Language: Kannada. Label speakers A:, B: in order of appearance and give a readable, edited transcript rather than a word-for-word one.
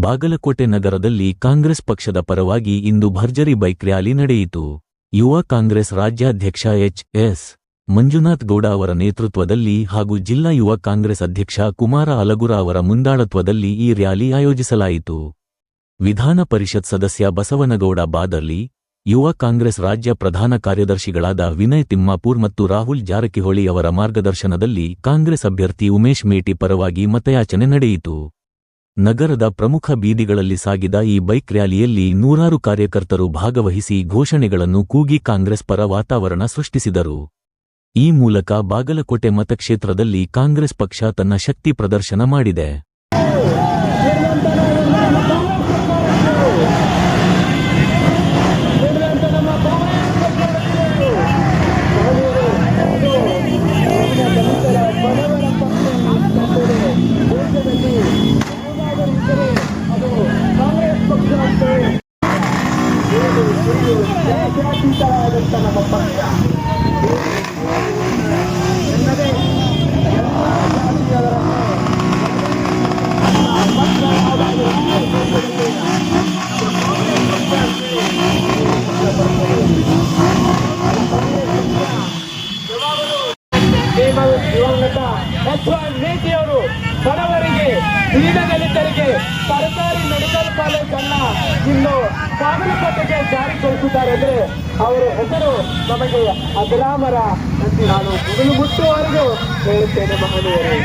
A: ಬಾಗಲಕೋಟೆ ನಗರದಲ್ಲಿ ಕಾಂಗ್ರೆಸ್ ಪಕ್ಷದ ಪರವಾಗಿ ಇಂದು ಭರ್ಜರಿ ಬೈಕ್ ರ್ಯಾಲಿ ನಡೆಯಿತು. ಯುವ ಕಾಂಗ್ರೆಸ್ ರಾಜ್ಯಾಧ್ಯಕ್ಷ ಎಚ್.ಎಸ್. ಮಂಜುನಾಥ್ ಗೌಡ ಅವರ ನೇತೃತ್ವದಲ್ಲಿ ಹಾಗೂ ಜಿಲ್ಲಾ ಯುವ ಕಾಂಗ್ರೆಸ್ ಅಧ್ಯಕ್ಷ ಕುಮಾರ ಅಲಗುರ ಅವರ ಮುಂದಾಳತ್ವದಲ್ಲಿ ಈ ರ್ಯಾಲಿ ಆಯೋಜಿಸಲಾಯಿತು. ವಿಧಾನ ಪರಿಷತ್ ಸದಸ್ಯ ಬಸವನಗೌಡ ಬಾದರ್ಲಿ, ಯುವ ಕಾಂಗ್ರೆಸ್ ರಾಜ್ಯ ಪ್ರಧಾನ ಕಾರ್ಯದರ್ಶಿಗಳಾದ ವಿನಯ್ ತಿಮ್ಮಾಪುರ್ ಮತ್ತು ರಾಹುಲ್ ಜಾರಕಿಹೊಳಿ ಅವರ ಮಾರ್ಗದರ್ಶನದಲ್ಲಿ ಕಾಂಗ್ರೆಸ್ ಅಭ್ಯರ್ಥಿ ಉಮೇಶ್ ಮೇಟಿ ಪರವಾಗಿ ಮತಯಾಚನೆ ನಡೆಯಿತು. ನಗರದ ಪ್ರಮುಖ ಬೀದಿಗಳಲ್ಲಿ ಸಾಗಿದ ಈ ಬೈಕ್ ರ್ಯಾಲಿಯಲ್ಲಿ ನೂರಾರು ಕಾರ್ಯಕರ್ತರು ಭಾಗವಹಿಸಿ ಘೋಷಣೆಗಳನ್ನು ಕೂಗಿ ಕಾಂಗ್ರೆಸ್ ಪರ ವಾತಾವರಣ ಸೃಷ್ಟಿಸಿದರು. ಈ ಮೂಲಕ ಬಾಗಲಕೋಟೆ ಮತಕ್ಷೇತ್ರದಲ್ಲಿ ಕಾಂಗ್ರೆಸ್ ಪಕ್ಷ ತನ್ನ ಶಕ್ತಿ ಪ್ರದರ್ಶನ ಮಾಡಿದೆ.
B: ನೀತಿಯವರು ಬಡವರಿಗೆ, ದೀನದಲಿತರಿಗೆ ಸರ್ಕಾರಿ ಮೆಡಿಕಲ್ ಕಾಲೇಜನ್ನ ಇನ್ನು ಬಾಗಲಕೋಟೆಗೆ ಜಾರಿಗೊಳಿಸಿದ್ದಾರೆ ಅಂದರೆ ಅವರ ಹೆಸರು ನಮಗೆ ಅಜರಾಮರ ಎಂದು ನಾನು ಮುಗಿಲು ಮುಟ್ಟುವವರೆಗೂ ಹೇಳುತ್ತೇನೆ. ಮಹನೀಯರೇ,